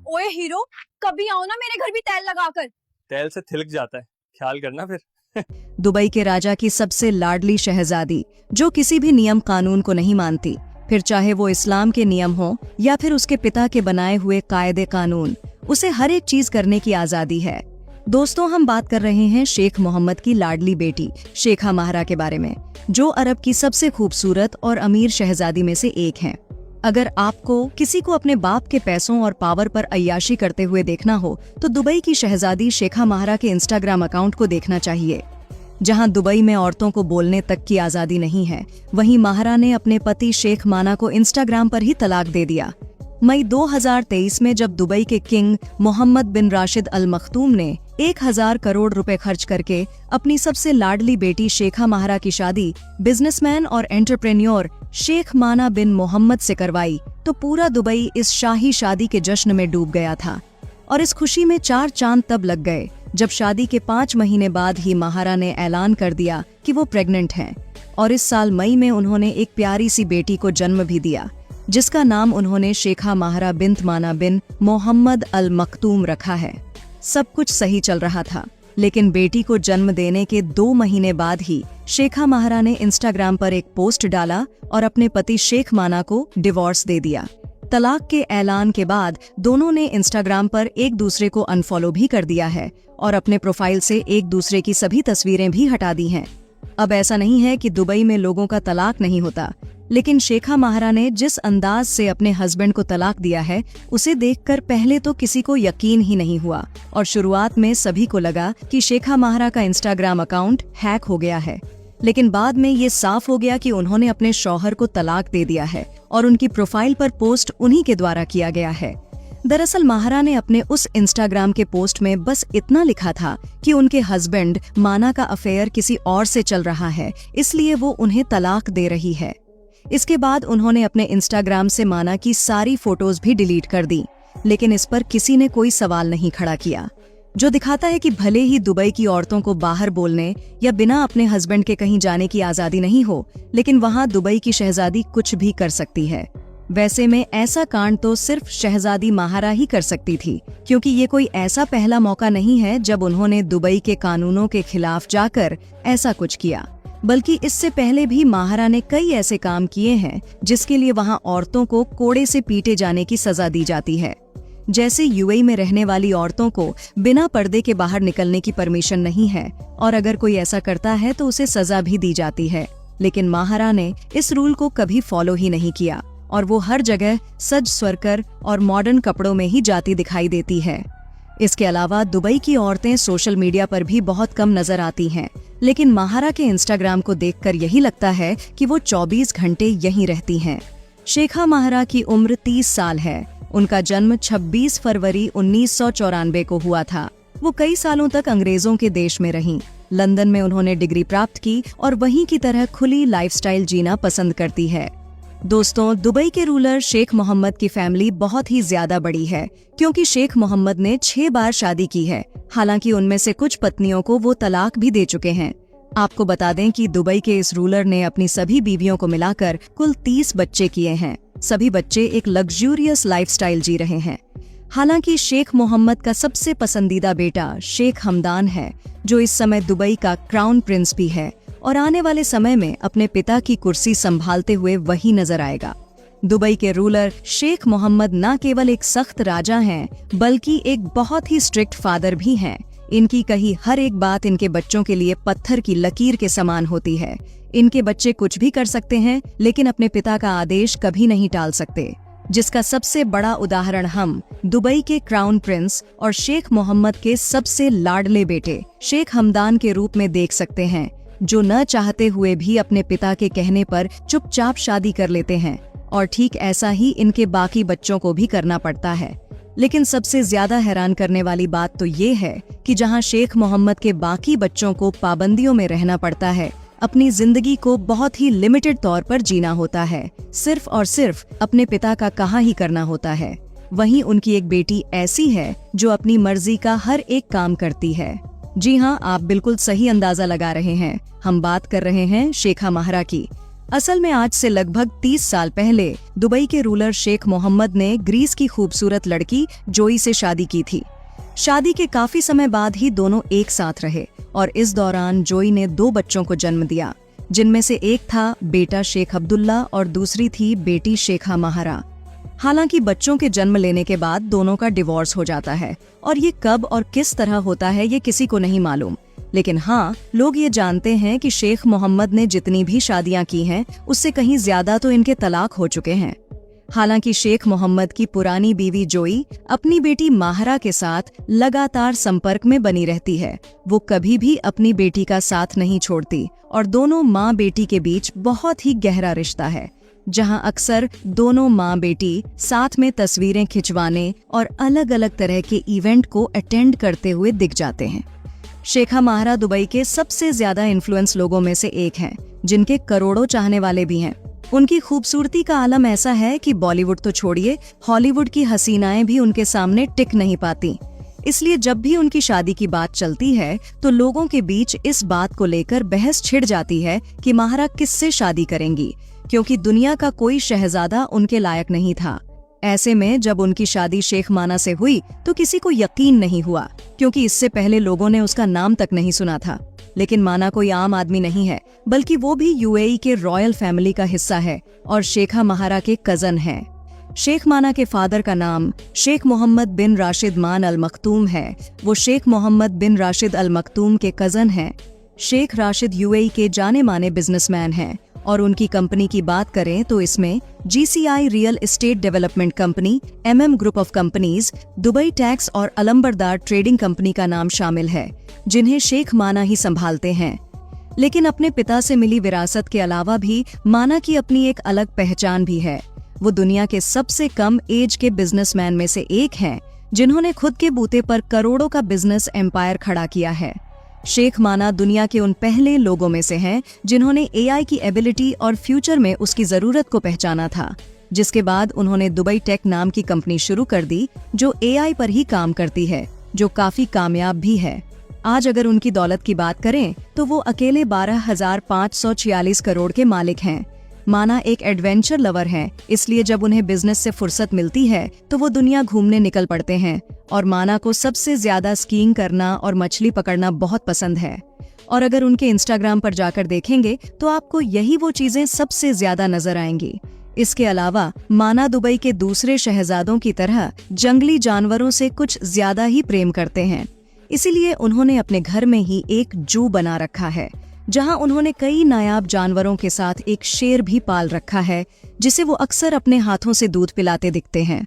ओए हीरो, कभी आओ ना मेरे घर भी तेल लगाकर। तेल से थिलक जाता है, ख्याल करना फिर। दुबई के राजा की सबसे लाडली शहजादी, जो किसी भी नियम कानून को नहीं मानती, फिर चाहे वो इस्लाम के नियम हो या फिर उसके पिता के बनाए हुए कायदे कानून, उसे हर एक चीज करने की आजादी है। दोस्तों, हम बात कर रहे हैं शेख मोहम्मद की लाडली बेटी शेखा महरा के बारे में, जो अरब की सबसे खूबसूरत और अमीर शहजादी में से एक हैं। अगर आपको किसी को अपने बाप के पैसों और पावर पर अय्याशी करते हुए देखना हो तो दुबई की शहजादी शेखा महरा के इंस्टाग्राम अकाउंट को देखना चाहिए। जहां दुबई में औरतों को बोलने तक की आजादी नहीं है, वहीं महरा ने अपने पति शेख माना को इंस्टाग्राम पर ही तलाक दे दिया। मई 2023 में जब दुबई के किंग मोहम्मद बिन राशिद अल मखतूम ने 1000 करोड़ रुपए खर्च करके अपनी सबसे लाडली बेटी शेखा महरा की शादी बिजनेसमैन और एंटरप्रेन्योर शेख माना बिन मोहम्मद से करवाई, तो पूरा दुबई इस शाही शादी के जश्न में डूब गया था। और इस खुशी में 4 चांद तब लग गए जब शादी के 5 महीने बाद ही महरा ने ऐलान कर दिया कि वो प्रेग्नेंट हैं। और इस साल मई में उन्होंने एक प्यारी सी बेटी को जन्म भी दिया, जिसका नाम उन्होंने शेखा महरा बिन्त माना बिन मोहम्मद अल मखतूम रखा है। सब कुछ सही चल रहा था, लेकिन बेटी को जन्म देने के 2 महीने बाद ही शेखा महरा ने इंस्टाग्राम पर एक पोस्ट डाला और अपने पति शेख माना को डिवोर्स दे दिया। तलाक के ऐलान के बाद दोनों ने इंस्टाग्राम पर एक दूसरे को अनफॉलो भी कर दिया है और अपने प्रोफाइल से एक दूसरे की सभी तस्वीरें भी हटा दी हैं। अब ऐसा नहीं है कि दुबई में लोगों का तलाक नहीं होता, लेकिन शेखा महरा ने जिस अंदाज से अपने हस्बैंड को तलाक दिया है, उसे देखकर पहले तो किसी को यकीन ही नहीं हुआ और शुरुआत में सभी को लगा कि शेखा महरा का इंस्टाग्राम अकाउंट हैक हो गया है। लेकिन बाद में ये साफ हो गया कि उन्होंने अपने शौहर को तलाक दे दिया है और उनकी प्रोफाइल पर पोस्ट उन्हीं के द्वारा किया गया है। दरअसल महरा ने अपने उस इंस्टाग्राम के पोस्ट में बस इतना लिखा था कि उनके हस्बैंड माना का अफेयर किसी और से चल रहा है, इसलिए वो उन्हें तलाक दे रही है। इसके बाद उन्होंने अपने इंस्टाग्राम से माना की सारी फोटोज भी डिलीट कर दी, लेकिन इस पर किसी ने कोई सवाल नहीं खड़ा किया, जो दिखाता है कि भले ही दुबई की औरतों को बाहर बोलने या बिना अपने हस्बैंड के कहीं जाने की आजादी नहीं हो, लेकिन वहां दुबई की शहजादी कुछ भी कर सकती है। वैसे में ऐसा कांड तो सिर्फ शहजादी महरा ही कर सकती थी, क्योंकि ये कोई ऐसा पहला मौका नहीं है जब उन्होंने दुबई के कानूनों के खिलाफ जाकर ऐसा कुछ किया, बल्कि इससे पहले भी महरा ने कई ऐसे काम किए हैं जिसके लिए वहां औरतों को कोड़े से पीटे जाने की सजा दी जाती है। जैसे यूएई में रहने वाली औरतों को बिना पर्दे के बाहर निकलने की परमिशन नहीं है, और अगर कोई ऐसा करता है तो उसे सजा भी दी जाती है। लेकिन महरा ने इस रूल को कभी फॉलो ही नहीं किया और वो हर जगह सज स्वरकर और मॉडर्न कपड़ों में ही जाती दिखाई देती है। इसके अलावा दुबई की औरतें सोशल मीडिया पर भी बहुत कम नजर आती हैं, लेकिन महरा के इंस्टाग्राम को देखकर यही लगता है कि वो 24 घंटे यहीं रहती हैं। शेखा महरा की उम्र 30 साल है। उनका जन्म 26 फरवरी 1994 को हुआ था। वो कई सालों तक अंग्रेजों के देश में रहीं। लंदन में उन्होंने डिग्री प्राप्त की और वहीं की तरह खुली लाइफस्टाइल जीना पसंद करती है। दोस्तों, दुबई के रूलर शेख मोहम्मद की फैमिली बहुत ही ज्यादा बड़ी है, क्योंकि शेख मोहम्मद ने 6 बार शादी की है। हालांकि उनमें से कुछ पत्नियों को वो तलाक भी दे चुके हैं। आपको बता दें कि दुबई के इस रूलर ने अपनी सभी बीवियों को मिलाकर कुल 30 बच्चे किए हैं। सभी बच्चे एक लग्जूरियस लाइफस्टाइल जी रहे हैं। हालांकि शेख मोहम्मद का सबसे पसंदीदा बेटा शेख हमदान है, जो इस समय दुबई का क्राउन प्रिंस भी है और आने वाले समय में अपने पिता की कुर्सी संभालते हुए वही नजर आएगा। दुबई के रूलर शेख मोहम्मद न केवल एक सख्त राजा हैं, बल्कि एक बहुत ही स्ट्रिक्ट फादर भी हैं। इनकी कही हर एक बात इनके बच्चों के लिए पत्थर की लकीर के समान होती है। इनके बच्चे कुछ भी कर सकते हैं, लेकिन अपने पिता का आदेश कभी नहीं टाल सकते, जिसका सबसे बड़ा उदाहरण हम दुबई के क्राउन प्रिंस और शेख मोहम्मद के सबसे लाडले बेटे शेख हमदान के रूप में देख सकते हैं, जो न चाहते हुए भी अपने पिता के कहने पर चुपचाप शादी कर लेते हैं। और ठीक ऐसा ही इनके बाकी बच्चों को भी करना पड़ता है। लेकिन सबसे ज्यादा हैरान करने वाली बात तो ये है कि जहां शेख मोहम्मद के बाकी बच्चों को पाबंदियों में रहना पड़ता है, अपनी जिंदगी को बहुत ही लिमिटेड तौर पर जीना होता है, सिर्फ और सिर्फ अपने पिता का कहा ही करना होता है। वहीं उनकी एक बेटी ऐसी है जो अपनी मर्जी का हर एक काम करती है। जी हाँ, आप बिल्कुल सही अंदाजा लगा रहे हैं, हम बात कर रहे हैं शेखा महरा की। असल में आज से लगभग 30 साल पहले दुबई के रूलर शेख मोहम्मद ने ग्रीस की खूबसूरत लड़की जोई से शादी की थी। शादी के काफी समय बाद ही दोनों एक साथ रहे और इस दौरान जोई ने 2 बच्चों को जन्म दिया, जिनमें से एक था बेटा शेख अब्दुल्ला और दूसरी थी बेटी शेखा महारा। हालांकि बच्चों के जन्म लेने के बाद दोनों का डिवोर्स हो जाता है और ये कब और किस तरह होता है ये किसी को नहीं मालूम। लेकिन हाँ, लोग ये जानते हैं कि शेख मोहम्मद ने जितनी भी शादियां की हैं उससे कहीं ज्यादा तो इनके तलाक हो चुके हैं। हालांकि शेख मोहम्मद की पुरानी बीवी जोई अपनी बेटी माहरा के साथ लगातार संपर्क में बनी रहती है। वो कभी भी अपनी बेटी का साथ नहीं छोड़ती और दोनों माँ बेटी के बीच बहुत ही गहरा रिश्ता है, जहां अक्सर दोनों माँ बेटी साथ में तस्वीरें खिंचवाने और अलग अलग तरह के इवेंट को अटेंड करते हुए दिख जाते हैं। शेखा महारा दुबई के सबसे ज्यादा इन्फ्लुएंस लोगों में से एक हैं, जिनके करोड़ों चाहने वाले भी हैं। उनकी खूबसूरती का आलम ऐसा है कि बॉलीवुड तो छोड़िए, हॉलीवुड की हसीनाएं भी उनके सामने टिक नहीं पाती। इसलिए जब भी उनकी शादी की बात चलती है तो लोगों के बीच इस बात को लेकर बहस छिड़ जाती है कि महारा किससे शादी करेंगी, क्योंकि दुनिया का कोई शहजादा उनके लायक नहीं था। ऐसे में जब उनकी शादी शेख माना से हुई तो किसी को यकीन नहीं हुआ, क्योंकि इससे पहले लोगों ने उसका नाम तक नहीं सुना था। लेकिन माना कोई आम आदमी नहीं है, बल्कि वो भी यूएई के रॉयल फैमिली का हिस्सा है और शेखा महारा के कजन है। शेख माना के फादर का नाम शेख मोहम्मद बिन राशिद मान अल मखतूम है। वो शेख मोहम्मद बिन राशिद अल मखतूम के कजन हैं। शेख राशिद यूएई के जाने माने बिजनेसमैन हैं और उनकी कंपनी की बात करें तो इसमें GCI real estate development company, MM group of companies, Dubai tax और अलंबरदार ट्रेडिंग कंपनी का नाम शामिल है, जिन्हें शेख माना ही संभालते हैं। लेकिन अपने पिता से मिली विरासत के अलावा भी माना की अपनी एक अलग पहचान भी है। वो दुनिया के सबसे कम एज के बिजनेसमैन में से एक हैं, जिन्होंने खुद के बूते पर करोड़ों का बिजनेस एम्पायर खड़ा किया है। शेख माना दुनिया के उन पहले लोगों में से हैं जिन्होंने AI की एबिलिटी और फ्यूचर में उसकी जरूरत को पहचाना था, जिसके बाद उन्होंने दुबई टेक नाम की कंपनी शुरू कर दी, जो AI पर ही काम करती है, जो काफी कामयाब भी है। आज अगर उनकी दौलत की बात करें तो वो अकेले 12,546 करोड़ के मालिक हैं। माना एक एडवेंचर लवर हैं, इसलिए जब उन्हें बिजनेस से फुर्सत मिलती है तो वो दुनिया घूमने निकल पड़ते हैं। और माना को सबसे ज्यादा स्कीइंग करना और मछली पकड़ना बहुत पसंद है। और अगर उनके इंस्टाग्राम पर जाकर देखेंगे तो आपको यही वो चीजें सबसे ज्यादा नजर आएंगी। इसके अलावा माना दुबई के दूसरे शहजादों की तरह जंगली जानवरों से कुछ ज्यादा ही प्रेम करते हैं। इसीलिए उन्होंने अपने घर में ही एक जू बना रखा है, जहां उन्होंने कई नायाब जानवरों के साथ एक शेर भी पाल रखा है, जिसे वो अक्सर अपने हाथों से दूध पिलाते दिखते हैं।